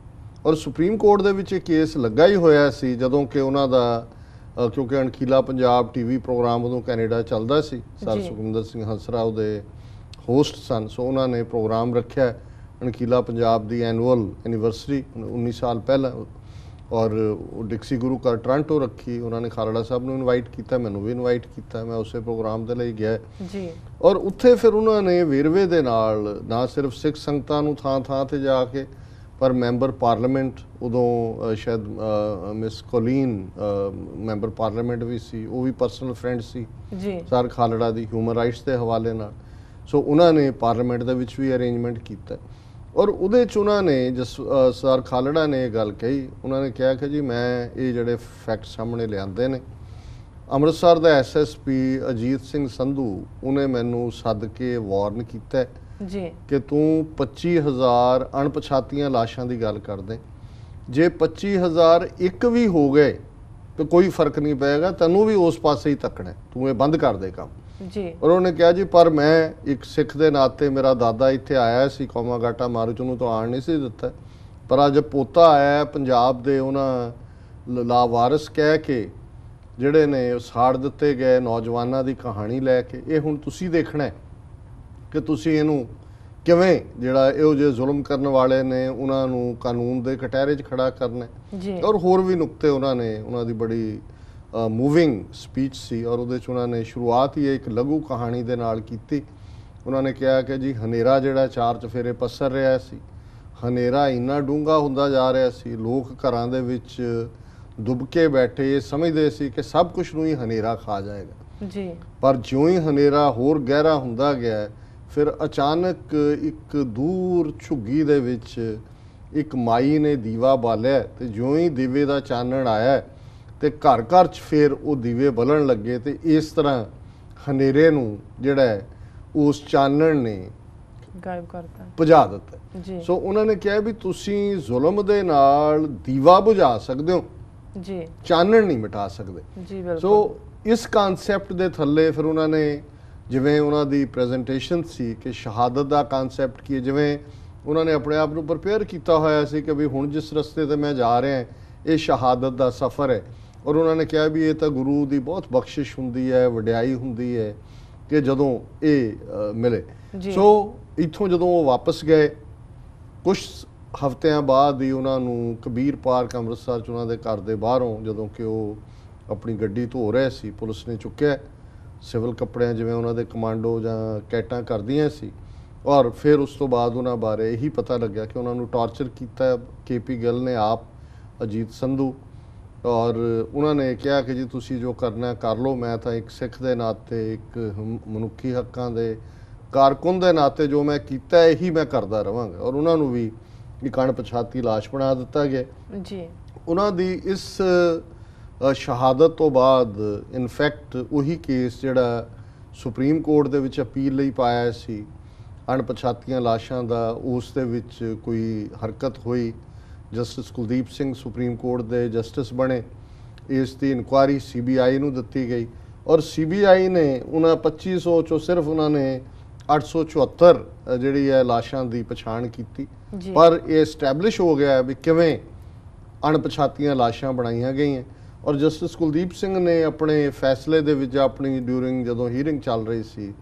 Speaker 2: ਔਰ ਸੁਪਰੀਮ ਕੋਰਟ ਦੇ ਵਿੱਚ ਇਹ ਕੇਸ ਲੱਗਾ ਹੀ ਹੋਇਆ ਸੀ ਜਦੋਂ ਕਿ ਉਹਨਾਂ ਦਾ ਕਿਉਂਕਿ ਅਣਖੀਲਾ ਪੰਜਾਬ ਟੀਵੀ ਪ੍ਰੋਗਰਾਮ ਉਦੋਂ ਕੈਨੇਡਾ ਚੱਲਦਾ ਸੀ, ਸਰ ਸੁਖਵਿੰਦਰ ਸਿੰਘ ਹੰਸਰਾ ਉਹਦੇ ਹੋਸਟ ਸਨ। ਸੋ ਉਹਨਾਂ ਨੇ ਪ੍ਰੋਗਰਾਮ ਰੱਖਿਆ ਅਣਖੀਲਾ ਪੰਜਾਬ ਦੀ ਐਨੂਅਲ ਐਨੀਵਰਸਰੀ 19 ਸਾਲ ਪਹਿਲਾਂ, ਔਰ ਡਿਕਸੀ ਗੁਰੂ ਘਰ ਟੋਰਾਂਟੋ ਰੱਖੀ। ਉਹਨਾਂ ਨੇ ਖਾਲੜਾ ਸਾਹਿਬ ਨੂੰ ਇਨਵਾਈਟ ਕੀਤਾ, ਮੈਨੂੰ ਵੀ ਇਨਵਾਈਟ ਕੀਤਾ, ਮੈਂ ਉਸੇ ਪ੍ਰੋਗਰਾਮ ਦੇ ਲਈ ਗਿਆ ਜੀ। ਔਰ ਉੱਥੇ ਫਿਰ ਉਹਨਾਂ ਨੇ ਵੇਰਵੇ ਦੇ ਨਾਲ ਨਾ ਸਿਰਫ ਸਿੱਖ ਸੰਗਤਾਂ ਨੂੰ ਥਾਂ ਤੇ ਜਾ ਕੇ, ਪਰ ਮੈਂਬਰ ਪਾਰਲੀਮੈਂਟ ਉਦੋਂ ਸ਼ਾਇਦ ਮਿਸ ਕੋਲੀਨ ਮੈਂਬਰ ਪਾਰਲੀਮੈਂਟ ਵੀ ਸੀ, ਉਹ ਵੀ ਪਰਸਨਲ ਫਰੈਂਡ ਸੀ ਸਰ ਖਾਲੜਾ ਦੀ ਹਿਊਮਨ ਰਾਈਟਸ ਦੇ ਹਵਾਲੇ ਨਾਲ। ਸੋ ਉਹਨਾਂ ਨੇ ਪਾਰਲੀਮੈਂਟ ਦੇ ਵਿੱਚ ਵੀ ਅਰੇਂਜਮੈਂਟ ਕੀਤਾ ਔਰ ਉਹਦੇ 'ਚ ਉਹਨਾਂ ਨੇ ਸਰ ਖਾਲੜਾ ਨੇ ਇਹ ਗੱਲ ਕਹੀ। ਉਹਨਾਂ ਨੇ ਕਿਹਾ ਕਿ ਜੀ ਮੈਂ ਇਹ ਜਿਹੜੇ ਫੈਕਟ ਸਾਹਮਣੇ ਲਿਆਂਦੇ ਨੇ, ਅੰਮ੍ਰਿਤਸਰ ਦਾ SSP ਅਜੀਤ ਸਿੰਘ ਸੰਧੂ ਉਹਨੇ ਮੈਨੂੰ ਸੱਦ ਕੇ ਵਾਰਨ ਕੀਤਾ ਜੀ ਕਿ ਤੂੰ 25000 ਅਣਪਛਾਤੀਆਂ ਲਾਸ਼ਾਂ ਦੀ ਗੱਲ ਕਰਦੇ, ਜੇ 25000 ਇੱਕ ਵੀ ਹੋ ਗਏ ਤੇ ਕੋਈ ਫਰਕ ਨਹੀਂ ਪਏਗਾ, ਤੈਨੂੰ ਵੀ ਉਸ ਪਾਸੇ ਹੀ ਤੱਕਣਾ, ਤੂੰ ਇਹ ਬੰਦ ਕਰ ਦੇ ਕੰਮ ਜੀ। ਔਰ ਉਹਨੇ ਕਿਹਾ ਜੀ ਪਰ ਮੈਂ ਇੱਕ ਸਿੱਖ ਦੇ ਨਾਤੇ, ਮੇਰਾ ਦਾਦਾ ਇੱਥੇ ਆਇਆ ਸੀ ਕੌਮਾ ਗਾਟਾ ਮਾਰੂ ਚ, ਉਹਨੂੰ ਤਾਂ ਆਉਣ ਨਹੀਂ ਸੀ ਦਿੱਤਾ, ਪਰ ਅੱਜ ਪੋਤਾ ਆਇਆ ਪੰਜਾਬ ਦੇ, ਉਹਨਾਂ ਲਾਵਾਰਸ ਕਹਿ ਕੇ ਜਿਹੜੇ ਨੇ ਉਹ ਸਾੜ ਦਿੱਤੇ ਗਏ ਨੌਜਵਾਨਾਂ ਦੀ ਕਹਾਣੀ ਲੈ ਕੇ, ਇਹ ਹੁਣ ਤੁਸੀਂ ਦੇਖਣਾ ਕਿ ਤੁਸੀਂ ਇਹਨੂੰ ਕਿਵੇਂ ਜਿਹੜਾ ਇਹੋ ਜਿਹੇ ਜ਼ੁਲਮ ਕਰਨ ਵਾਲੇ ਨੇ ਉਹਨਾਂ ਨੂੰ ਕਾਨੂੰਨ ਦੇ ਕਟਹਿਰੇ 'ਚ ਖੜਾ ਕਰਨਾ। ਔਰ ਹੋਰ ਵੀ ਨੁਕਤੇ ਉਹਨਾਂ ਦੀ ਬੜੀ ਮੂਵਿੰਗ ਸਪੀਚ ਸੀ ਔਰ ਉਹਦੇ 'ਚ ਉਹਨਾਂ ਨੇ ਸ਼ੁਰੂਆਤ ਹੀ ਇੱਕ ਲਘੂ ਕਹਾਣੀ ਦੇ ਨਾਲ ਕੀਤੀ। ਉਹਨਾਂ ਨੇ ਕਿਹਾ ਕਿ ਜੀ ਹਨੇਰਾ ਜਿਹੜਾ 4 ਚੁਫੇਰੇ ਪਸਰ ਰਿਹਾ ਸੀ, ਹਨੇਰਾ ਇੰਨਾ ਡੂੰਘਾ ਹੁੰਦਾ ਜਾ ਰਿਹਾ ਸੀ, ਲੋਕ ਘਰਾਂ ਦੇ ਵਿੱਚ ਦੁੱਬ ਕੇ ਬੈਠੇ ਸਮਝਦੇ ਸੀ ਕਿ ਸਭ ਕੁਝ ਨੂੰ ਹੀ ਹਨੇਰਾ ਖਾ ਜਾਏਗਾ।
Speaker 1: ਜੀ
Speaker 2: ਪਰ ਜਿਉਂ ਹੀ ਹਨੇਰਾ ਹੋਰ ਗਹਿਰਾ ਹੁੰਦਾ ਗਿਆ, ਫਿਰ ਅਚਾਨਕ ਇੱਕ ਦੂਰ ਝੁੱਗੀ ਦੇ ਵਿੱਚ ਇੱਕ ਮਾਈ ਨੇ ਦੀਵਾ ਬਾਲਿਆ, ਤੇ ਜਿਉਂ ਹੀ ਦੀਵੇ ਦਾ ਚਾਨਣ ਆਇਆ ਤੇ ਘਰ ਘਰ 'ਚ ਫਿਰ ਉਹ ਦੀਵੇ ਬਲਣ ਲੱਗੇ, ਤੇ ਇਸ ਤਰ੍ਹਾਂ ਹਨੇਰੇ ਨੂੰ ਜਿਹੜਾ ਉਸ ਚਾਨਣ ਨੇ
Speaker 1: ਗਾਇਬ ਕਰਤਾ
Speaker 2: ਬੁਝਾ ਦਿੱਤਾ।
Speaker 1: ਜੀ
Speaker 2: ਸੋ ਉਹਨਾਂ ਨੇ ਕਿਹਾ ਵੀ ਤੁਸੀਂ ਜ਼ੁਲਮ ਦੇ ਨਾਲ ਦੀਵਾ ਬੁਝਾ ਸਕਦੇ ਹੋ,
Speaker 1: ਜੀ
Speaker 2: ਚਾਨਣ ਨਹੀਂ ਮਿਟਾ ਸਕਦੇ।
Speaker 1: ਜੀ ਬਿਲਕੁਲ।
Speaker 2: ਸੋ ਇਸ ਕਨਸੈਪਟ ਦੇ ਥੱਲੇ ਫਿਰ ਉਹਨਾਂ ਨੇ, ਜਿਵੇਂ ਉਹਨਾਂ ਦੀ ਪ੍ਰੈਜੈਂਟੇਸ਼ਨ ਸੀ ਕਿ ਸ਼ਹਾਦਤ ਦਾ ਕਨਸੈਪਟ ਕੀ ਹੈ, ਜਿਵੇਂ ਉਹਨਾਂ ਨੇ ਆਪਣੇ ਆਪ ਨੂੰ ਪ੍ਰਪੇਅਰ ਕੀਤਾ ਹੋਇਆ ਸੀ ਕਿ ਵੀ ਹੁਣ ਜਿਸ ਰਸਤੇ ਤੇ ਮੈਂ ਜਾ ਰਿਹਾ ਇਹ ਸ਼ਹਾਦਤ ਦਾ ਸਫ਼ਰ ਹੈ। ਔਰ ਉਹਨਾਂ ਨੇ ਕਿਹਾ ਵੀ ਇਹ ਤਾਂ ਗੁਰੂ ਦੀ ਬਹੁਤ ਬਖਸ਼ਿਸ਼ ਹੁੰਦੀ ਹੈ, ਵਡਿਆਈ ਹੁੰਦੀ ਹੈ ਕਿ ਜਦੋਂ ਇਹ ਮਿਲੇ। ਸੋ ਇੱਥੋਂ ਜਦੋਂ ਉਹ ਵਾਪਸ ਗਏ, ਕੁਝ ਹਫ਼ਤਿਆਂ ਬਾਅਦ ਹੀ ਉਹਨਾਂ ਨੂੰ ਕਬੀਰ ਪਾਰਕ ਅੰਮ੍ਰਿਤਸਰ 'ਚ ਉਹਨਾਂ ਦੇ ਘਰ ਦੇ ਬਾਹਰੋਂ, ਜਦੋਂ ਕਿ ਉਹ ਆਪਣੀ ਗੱਡੀ ਧੋ ਰਹੇ ਸੀ, ਪੁਲਿਸ ਨੇ ਚੁੱਕਿਆ ਸਿਵਲ ਕੱਪੜਿਆਂ, ਜਿਵੇਂ ਉਹਨਾਂ ਦੇ ਕਮਾਂਡੋ ਜਾਂ ਕੈਟਾਂ ਕਰਦੀਆਂ ਸੀ। ਔਰ ਫਿਰ ਉਸ ਤੋਂ ਬਾਅਦ ਉਹਨਾਂ ਬਾਰੇ ਇਹੀ ਪਤਾ ਲੱਗਿਆ ਕਿ ਉਹਨਾਂ ਨੂੰ ਟਾਰਚਰ ਕੀਤਾ KP ਗਿੱਲ ਨੇ ਆਪ, ਅਜੀਤ ਸੰਧੂ, ਔਰ ਉਹਨਾਂ ਨੇ ਕਿਹਾ ਕਿ ਜੀ ਤੁਸੀਂ ਜੋ ਕਰਨਾ ਕਰ ਲਓ, ਮੈਂ ਤਾਂ ਇੱਕ ਸਿੱਖ ਦੇ ਨਾਤੇ, ਇੱਕ ਮਨੁੱਖੀ ਹੱਕਾਂ ਦੇ ਕਾਰਕੁਨ ਦੇ ਨਾਤੇ ਜੋ ਮੈਂ ਕੀਤਾ ਇਹੀ ਮੈਂ ਕਰਦਾ ਰਵਾਂਗਾ। ਔਰ ਉਹਨਾਂ ਨੂੰ ਵੀ ਇੱਕ ਅਣਪਛਾਤੀ ਲਾਸ਼ ਬਣਾ ਦਿੱਤਾ ਗਿਆ
Speaker 1: ਜੀ।
Speaker 2: ਉਹਨਾਂ ਦੀ ਇਸ ਸ਼ਹਾਦਤ ਤੋਂ ਬਾਅਦ ਇਨਫੈਕਟ ਉਹੀ ਕੇਸ ਜਿਹੜਾ ਸੁਪਰੀਮ ਕੋਰਟ ਦੇ ਵਿੱਚ ਅਪੀਲ ਲਈ ਪਾਇਆ ਸੀ ਅਣਪਛਾਤੀਆਂ ਲਾਸ਼ਾਂ ਦਾ, ਉਸ ਦੇ ਵਿੱਚ ਕੋਈ ਹਰਕਤ ਹੋਈ। Justice Kuldeep Singh supreme court ਦੇ ਜਸਟਿਸ ਬਣੇ, ਇਸ ਦੀ ਇਨਕੁਆਇਰੀ CBI ਨੂੰ ਦਿੱਤੀ ਗਈ, ਔਰ CBI ਨੇ ਉਹਨਾਂ 2500 ਚੋਂ ਸਿਰਫ ਉਹਨਾਂ ਨੇ 874 ਜਿਹੜੀ ਹੈ ਲਾਸ਼ਾਂ ਦੀ ਪਛਾਣ ਕੀਤੀ। ਪਰ ਇਹ ਐਸਟੈਬਲਿਸ਼ ਹੋ ਗਿਆ ਵੀ ਕਿਵੇਂ ਅਣਪਛਾਤੀਆਂ ਲਾਸ਼ਾਂ ਬਣਾਈਆਂ ਗਈਆਂ। ਔਰ ਜਸਟਿਸ ਕੁਲਦੀਪ ਸਿੰਘ ਨੇ ਆਪਣੇ ਫੈਸਲੇ ਦੇ ਵਿੱਚ, ਆਪਣੀ ਡਿਊਰਿੰਗ ਜਦੋਂ ਹੀਅਰਿੰਗ ਚੱਲ ਰਹੀ ਸੀ,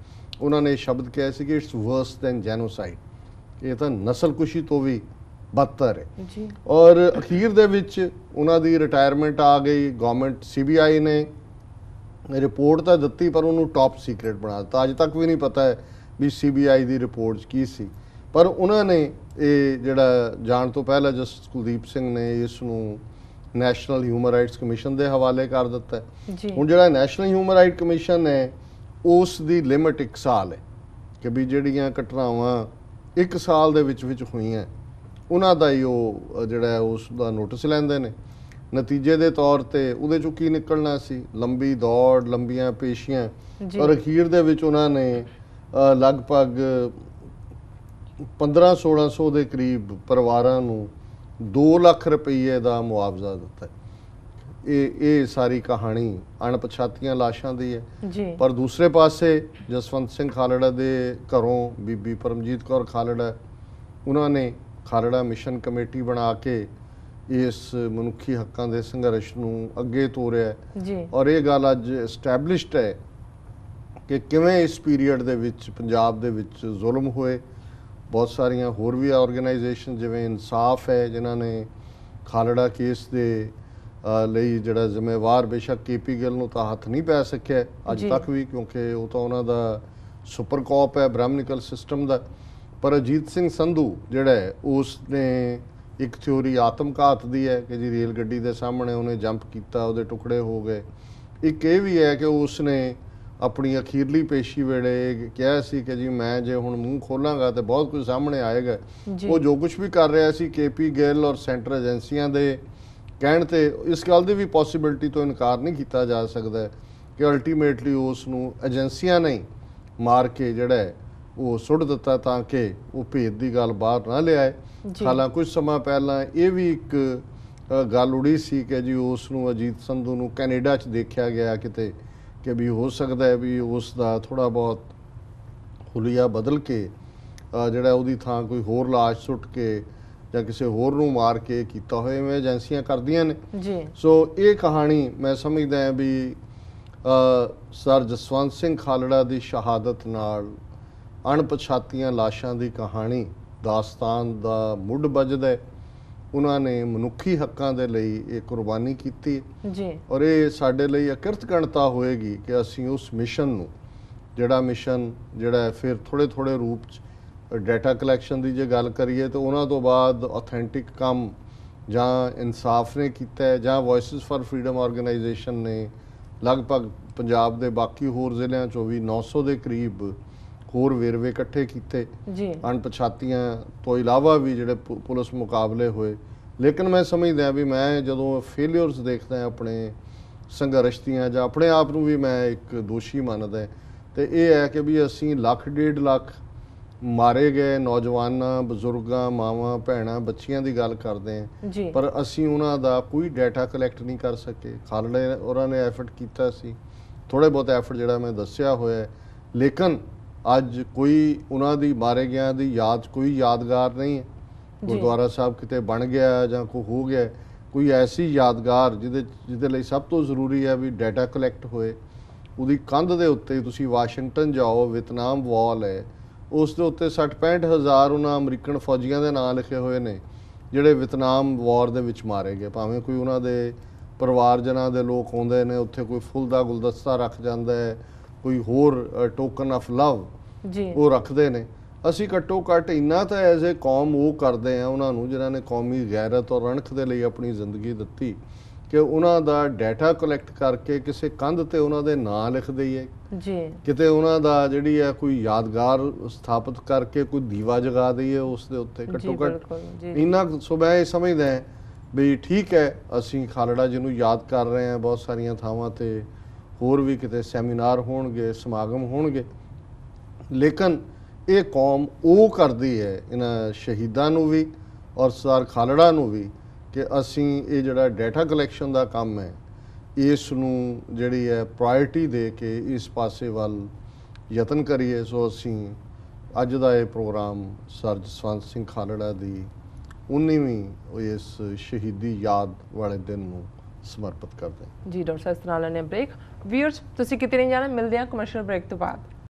Speaker 2: ਉਹਨਾਂ ਨੇ ਸ਼ਬਦ ਕਿਹਾ ਸੀ ਕਿ ਇਟਸ ਵਰਸ ਦੈਨ ਜੈਨੋਸਾਈਡ, ਇਹ ਤਾਂ ਨਸਲਕੁਸ਼ੀ ਤੋਂ ਵੀ ਬਦਤਰ ਹੈ ਜੀ। ਔਰ ਅਖੀਰ ਦੇ ਵਿੱਚ ਉਹਨਾਂ ਦੀ ਰਿਟਾਇਰਮੈਂਟ ਆ ਗਈ। ਗਵਰਨਮੈਂਟ CBI ਨੇ ਰਿਪੋਰਟ ਤਾਂ ਦਿੱਤੀ ਪਰ ਉਹਨੂੰ ਟੌਪ ਸੀਕ੍ਰੇਟ ਬਣਾ ਦਿੱਤਾ। ਅੱਜ ਤੱਕ ਵੀ ਨਹੀਂ ਪਤਾ ਹੈ ਵੀ CBI ਦੀ ਰਿਪੋਰਟ 'ਚ ਕੀ ਸੀ। ਪਰ ਉਹਨਾਂ ਨੇ ਇਹ ਜਿਹੜਾ ਜਾਣ ਤੋਂ ਪਹਿਲਾਂ ਜਸਟਿਸ ਕੁਲਦੀਪ ਸਿੰਘ ਨੇ ਇਸ ਨੂੰ ਨੈਸ਼ਨਲ ਹਿਊਮਨ ਰਾਈਟਸ ਕਮਿਸ਼ਨ ਦੇ ਹਵਾਲੇ ਕਰ ਦਿੱਤਾ ਜੀ। ਹੁਣ ਜਿਹੜਾ ਨੈਸ਼ਨਲ ਹਿਊਮਨ ਰਾਈਟ ਕਮਿਸ਼ਨ ਹੈ ਉਸ ਦੀ ਲਿਮਿਟ 1 ਸਾਲ ਹੈ ਕਿ ਵੀ ਜਿਹੜੀਆਂ ਘਟਨਾਵਾਂ 1 ਸਾਲ ਦੇ ਵਿੱਚ ਹੋਈਆਂ ਉਹਨਾਂ ਦਾ ਹੀ ਉਹ ਜਿਹੜਾ ਉਸ ਦਾ ਨੋਟਿਸ ਲੈਂਦੇ ਨੇ। ਨਤੀਜੇ ਦੇ ਤੌਰ ਤੇ ਉਹਦੇ ਚੋਂ ਕੀ ਨਿਕਲਣਾ ਸੀ, ਲੰਬੀ ਦੌੜ, ਲੰਬੀਆਂ ਪੇਸ਼ੀਆਂ, ਔਰ ਅਖੀਰ ਦੇ ਵਿੱਚ ਉਹਨਾਂ ਨੇ ਲਗਭਗ 1500-1600 ਦੇ ਕਰੀਬ ਪਰਿਵਾਰਾਂ ਨੂੰ 2 ਲੱਖ ਰੁਪਏ ਦਾ ਮੁਆਵਜ਼ਾ ਦਿੱਤਾ। ਇਹ ਸਾਰੀ ਕਹਾਣੀ ਅਣਪਛਾਤੀਆਂ ਲਾਸ਼ਾਂ ਦੀ ਹੈ। ਪਰ ਦੂਸਰੇ ਪਾਸੇ ਜਸਵੰਤ ਸਿੰਘ ਖਾਲੜਾ ਦੇ ਘਰੋਂ ਬੀਬੀ ਪਰਮਜੀਤ ਕੌਰ ਖਾਲੜਾ, ਉਹਨਾਂ ਨੇ ਖਾਲੜਾ ਮਿਸ਼ਨ ਕਮੇਟੀ ਬਣਾ ਕੇ ਇਸ ਮਨੁੱਖੀ ਹੱਕਾਂ ਦੇ ਸੰਘਰਸ਼ ਨੂੰ ਅੱਗੇ ਤੋਰਿਆ ਜੀ। ਔਰ ਇਹ ਗੱਲ ਅੱਜ ਐਸਟੈਬਲਿਸ਼ਡ ਹੈ ਕਿ ਕਿਵੇਂ ਇਸ ਪੀਰੀਅਡ ਦੇ ਵਿੱਚ ਪੰਜਾਬ ਦੇ ਵਿੱਚ ਜ਼ੁਲਮ ਹੋਏ। ਬਹੁਤ ਸਾਰੀਆਂ ਹੋਰ ਵੀ ਆਰਗੇਨਾਈਜੇਸ਼ਨ ਜਿਵੇਂ ਇਨਸਾਫ ਹੈ, ਜਿਨ੍ਹਾਂ ਨੇ ਖਾਲੜਾ ਕੇਸ ਦੇ ਲਈ ਜਿਹੜਾ ਜ਼ਿੰਮੇਵਾਰ, ਬੇਸ਼ੱਕ KP ਗਿੱਲ ਨੂੰ ਤਾਂ ਹੱਥ ਨਹੀਂ ਪੈ ਸਕਿਆ ਅੱਜ ਤੱਕ ਵੀ, ਕਿਉਂਕਿ ਉਹ ਤਾਂ ਉਹਨਾਂ ਦਾ ਸੁਪਰ ਕੌਪ ਹੈ ਬ੍ਰਾਹਮਣਿਕਲ ਸਿਸਟਮ ਦਾ। ਪਰ ਅਜੀਤ ਸਿੰਘ ਸੰਧੂ ਜਿਹੜਾ ਹੈ ਉਸ ਨੇ ਇੱਕ ਥਿਊਰੀ ਆਤਮਘਾਤ ਦੀ ਹੈ ਕਿ ਜੀ ਰੇਲ ਗੱਡੀ ਦੇ ਸਾਹਮਣੇ ਉਹਨੇ ਜੰਪ ਕੀਤਾ, ਉਹਦੇ ਟੁਕੜੇ ਹੋ ਗਏ। ਇੱਕ ਇਹ ਵੀ ਹੈ ਕਿ ਉਸ ਨੇ ਆਪਣੀ ਅਖੀਰਲੀ ਪੇਸ਼ੀ ਵੇਲੇ ਕਿਹਾ ਸੀ ਕਿ ਜੀ ਮੈਂ ਜੇ ਹੁਣ ਮੂੰਹ ਖੋਲਾਂਗਾ ਤਾਂ ਬਹੁਤ ਕੁਝ ਸਾਹਮਣੇ ਆਏਗਾ। ਉਹ ਜੋ ਕੁਝ ਵੀ ਕਰ ਰਿਹਾ ਸੀ KP ਗਿੱਲ ਔਰ ਸੈਂਟਰ ਏਜੰਸੀਆਂ ਦੇ ਕਹਿਣ ਤੇ, ਇਸ ਗੱਲ ਦੀ ਵੀ ਪੋਸੀਬਿਲਿਟੀ ਤੋਂ ਇਨਕਾਰ ਨਹੀਂ ਕੀਤਾ ਜਾ ਸਕਦਾ ਕਿ ਅਲਟੀਮੇਟਲੀ ਉਸ ਨੂੰ ਏਜੰਸੀਆਂ ਨੇ ਮਾਰ ਕੇ ਜਿਹੜਾ ਹੈ ਉਹ ਸੁੱਟ ਦਿੱਤਾ ਤਾਂ ਕਿ ਉਹ ਭੇਦ ਦੀ ਗੱਲ ਬਾਹਰ ਨਾ ਲਿਆਏ। ਹਾਲਾਂ ਕੁਝ ਸਮਾਂ ਪਹਿਲਾਂ ਇਹ ਵੀ ਇੱਕ ਗੱਲ ਉੜੀ ਸੀ ਕਿ ਜੀ ਉਸ ਨੂੰ, ਅਜੀਤ ਸੰਧੂ ਨੂੰ ਕੈਨੇਡਾ 'ਚ ਦੇਖਿਆ ਗਿਆ ਕਿਤੇ, ਕਿ ਵੀ ਹੋ ਸਕਦਾ ਹੈ ਵੀ ਉਸ ਦਾ ਥੋੜ੍ਹਾ ਬਹੁਤ ਹੁਲੀਆ ਬਦਲ ਕੇ ਜਿਹੜਾ ਉਹਦੀ ਥਾਂ ਕੋਈ ਹੋਰ ਲਾਸ਼ ਸੁੱਟ ਕੇ ਜਾਂ ਕਿਸੇ ਹੋਰ ਨੂੰ ਮਾਰ ਕੇ ਕੀਤਾ ਹੋਏ, ਐਵੇਂ ਏਜੰਸੀਆਂ ਕਰਦੀਆਂ ਨੇ ਜੀ। ਸੋ ਇਹ ਕਹਾਣੀ ਮੈਂ ਸਮਝਦਾ ਹਾਂ ਵੀ ਸਰ ਜਸਵੰਤ ਸਿੰਘ ਖਾਲੜਾ ਦੀ ਸ਼ਹਾਦਤ ਨਾਲ ਅਣਪਛਾਤੀਆਂ ਲਾਸ਼ਾਂ ਦੀ ਕਹਾਣੀ, ਦਾਸਤਾਨ ਦਾ ਮੁੱਢ ਵੱਜਦਾ ਹੈ। ਉਹਨਾਂ ਨੇ ਮਨੁੱਖੀ ਹੱਕਾਂ ਦੇ ਲਈ ਇਹ ਕੁਰਬਾਨੀ ਕੀਤੀ ਜੀ, ਔਰ ਇਹ ਸਾਡੇ ਲਈ ਅਕਿਰਤ ਗਣਤਾ ਹੋਏਗੀ ਕਿ ਅਸੀਂ ਉਸ ਮਿਸ਼ਨ ਨੂੰ, ਜਿਹੜਾ ਮਿਸ਼ਨ ਜਿਹੜਾ ਫਿਰ ਥੋੜ੍ਹੇ ਰੂਪ 'ਚ ਡਾਟਾ ਕਲੈਕਸ਼ਨ ਦੀ ਜੇ ਗੱਲ ਕਰੀਏ ਤਾਂ ਉਹਨਾਂ ਤੋਂ ਬਾਅਦ ਆਥੈਂਟਿਕ ਕੰਮ ਜਾਂ ਇਨਸਾਫ ਨੇ ਕੀਤਾ ਹੈ ਜਾਂ ਵੌਇਸਿਸ ਫਾਰ ਫਰੀडम ਆਰਗੇਨਾਈਜੇਸ਼ਨ ਨੇ ਲਗਭਗ ਪੰਜਾਬ ਦੇ ਬਾਕੀ ਹੋਰ ਜ਼ਿਲ੍ਹਿਆਂ 'ਚੋਂ ਵੀ 900 ਦੇ ਕਰੀਬ ਹੋਰ ਵੇਰਵੇ ਇਕੱਠੇ ਕੀਤੇ
Speaker 1: ਜੀ
Speaker 2: ਅਣਪਛਾਤੀਆਂ ਤੋਂ ਇਲਾਵਾ ਵੀ ਜਿਹੜੇ ਪੁਲਿਸ ਮੁਕਾਬਲੇ ਹੋਏ। ਲੇਕਿਨ ਮੈਂ ਸਮਝਦਾ ਵੀ ਮੈਂ ਜਦੋਂ ਫੇਲਿਅਰਸ ਦੇਖਦਾ ਆਪਣੇ ਸੰਘਰਸ਼ ਦੀਆਂ ਜਾਂ ਆਪਣੇ ਆਪ ਨੂੰ ਵੀ ਮੈਂ ਇੱਕ ਦੋਸ਼ੀ ਮੰਨਦਾ, ਤੇ ਇਹ ਹੈ ਕਿ ਵੀ ਅਸੀਂ 1.5 ਲੱਖ ਮਾਰੇ ਗਏ ਨੌਜਵਾਨਾਂ, ਬਜ਼ੁਰਗਾਂ, ਮਾਵਾਂ, ਭੈਣਾਂ, ਬੱਚੀਆਂ ਦੀ ਗੱਲ ਕਰਦੇ ਹਾਂ,
Speaker 1: ਜੀ
Speaker 2: ਪਰ ਅਸੀਂ ਉਹਨਾਂ ਦਾ ਕੋਈ ਡਾਟਾ ਕਲੈਕਟ ਨਹੀਂ ਕਰ ਸਕੇ। ਖਾਲੜੇ ਉਹਨਾਂ ਨੇ ਐਫਰਟ ਕੀਤਾ ਸੀ, ਥੋੜ੍ਹੇ ਬਹੁਤ ਐਫਰਟ ਜਿਹੜਾ ਮੈਂ ਦੱਸਿਆ ਹੋਇਆ, ਲੇਕਿਨ ਅੱਜ ਕੋਈ ਉਹਨਾਂ ਦੀ ਮਾਰੇ ਗਿਆਂ ਦੀ ਯਾਦ ਕੋਈ ਯਾਦਗਾਰ ਨਹੀਂ ਹੈ। ਗੁਰਦੁਆਰਾ ਸਾਹਿਬ ਕਿਤੇ ਬਣ ਗਿਆ ਜਾਂ ਕੋਈ ਹੋ ਗਿਆ, ਕੋਈ ਐਸੀ ਯਾਦਗਾਰ ਜਿਹਦੇ ਲਈ ਸਭ ਤੋਂ ਜ਼ਰੂਰੀ ਹੈ ਵੀ ਡਾਟਾ ਕਲੈਕਟ ਹੋਏ। ਉਹਦੀ ਕੰਧ ਦੇ ਉੱਤੇ ਤੁਸੀਂ ਵਾਸ਼ਿੰਗਟਨ ਜਾਓ, ਵਿਤਨਾਮ ਵਾਲ ਹੈ, ਉਸ ਦੇ ਉੱਤੇ 60-65 ਹਜ਼ਾਰ ਉਹਨਾਂ ਅਮਰੀਕਨ ਫੌਜੀਆਂ ਦੇ ਨਾਂ ਲਿਖੇ ਹੋਏ ਨੇ ਜਿਹੜੇ ਵਿਤਨਾਮ ਵਾਰ ਦੇ ਵਿੱਚ ਮਾਰੇ ਗਏ। ਭਾਵੇਂ ਕੋਈ ਉਹਨਾਂ ਦੇ ਪਰਿਵਾਰਜਨਾਂ ਦੇ ਲੋਕ ਆਉਂਦੇ ਨੇ, ਉੱਥੇ ਕੋਈ ਫੁੱਲ ਦਾ ਗੁਲਦਸਤਾ ਰੱਖ ਜਾਂਦਾ ਹੈ, ਕੋਈ ਹੋਰ ਟੋਕਨ ਆਫ ਲਵ
Speaker 1: ਜੀ
Speaker 2: ਉਹ ਰੱਖਦੇ ਨੇ। ਅਸੀਂ ਘੱਟੋ ਘੱਟ ਇੰਨਾ ਤਾਂ ਐਜ਼ ਏ ਕੌਮ ਉਹ ਕਰਦੇ ਆ ਉਹਨਾਂ ਨੂੰ ਜਿਨ੍ਹਾਂ ਨੇ ਕੌਮੀ ਗੈਰਤ ਔਰ ਰਣਕ ਦੇ ਲਈ ਆਪਣੀ ਜ਼ਿੰਦਗੀ ਦਿੱਤੀ, ਕਿ ਉਹਨਾਂ ਦਾ ਡਾਟਾ ਕਲੈਕਟ ਕਰਕੇ ਕਿਸੇ ਕੰਧ ਤੇ ਉਹਨਾਂ ਦੇ ਨਾਂ ਲਿਖ ਦਈਏ,
Speaker 1: ਜੀ
Speaker 2: ਕਿਤੇ ਉਹਨਾਂ ਦਾ ਜਿਹੜੀ ਹੈ ਕੋਈ ਯਾਦਗਾਰ ਸਥਾਪਿਤ ਕਰਕੇ ਕੋਈ ਦੀਵਾ ਜਗਾ ਦਈਏ ਉਸ ਦੇ ਉੱਤੇ। ਘੱਟੋ ਘੱਟ ਇੰਨਾ ਸੋ ਮੈਂ ਇਹ ਸਮਝਦਾ ਵੀ ਠੀਕ ਹੈ, ਅਸੀਂ ਖਾਲੜਾ ਜੀ ਨੂੰ ਯਾਦ ਕਰ ਰਹੇ ਹਾਂ, ਬਹੁਤ ਸਾਰੀਆਂ ਥਾਵਾਂ ਤੇ ਹੋਰ ਵੀ ਕਿਤੇ ਸੈਮੀਨਾਰ ਹੋਣਗੇ, ਸਮਾਗਮ ਹੋਣਗੇ, ਲੇਕਿਨ ਇਹ ਕੌਮ ਉਹ ਕਰਦੀ ਹੈ ਇਹਨਾਂ ਸ਼ਹੀਦਾਂ ਨੂੰ ਵੀ ਔਰ ਸਰਦਾਰ ਖਾਲੜਾ ਨੂੰ ਵੀ ਕਿ ਅਸੀਂ ਇਹ ਜਿਹੜਾ ਡਾਟਾ ਕਲੈਕਸ਼ਨ ਦਾ ਕੰਮ ਹੈ ਇਸ ਨੂੰ ਜਿਹੜੀ ਹੈ ਪ੍ਰਾਇਰਟੀ ਦੇ ਕੇ ਇਸ ਪਾਸੇ ਵੱਲ ਯਤਨ ਕਰੀਏ। ਸੋ ਅਸੀਂ ਅੱਜ ਦਾ ਇਹ ਪ੍ਰੋਗਰਾਮ ਸਰ ਜਸਵੰਤ ਸਿੰਘ ਖਾਲੜਾ ਦੀ 19ਵੀਂ ਇਸ ਸ਼ਹੀਦੀ ਯਾਦ ਵਾਲੇ ਦਿਨ ਨੂੰ ਸਮਰਪਿਤ ਕਰਦੇ ਹਾਂ।
Speaker 1: ਜੀ ਡਾਕਟਰ ਸਾਹਿਬ, ਇਸ ਨਾਲ ਲੈਣੇ ਬ੍ਰੇਕ। ਵੀਅਰਸ ਤੁਸੀਂ ਕਿਤੇ ਨਹੀਂ ਜਾਣਾ, ਮਿਲਦੇ ਹਾਂ ਕਮਰਸ਼ੀਅਲ ਬ੍ਰੇਕ ਤੋਂ ਬਾਅਦ।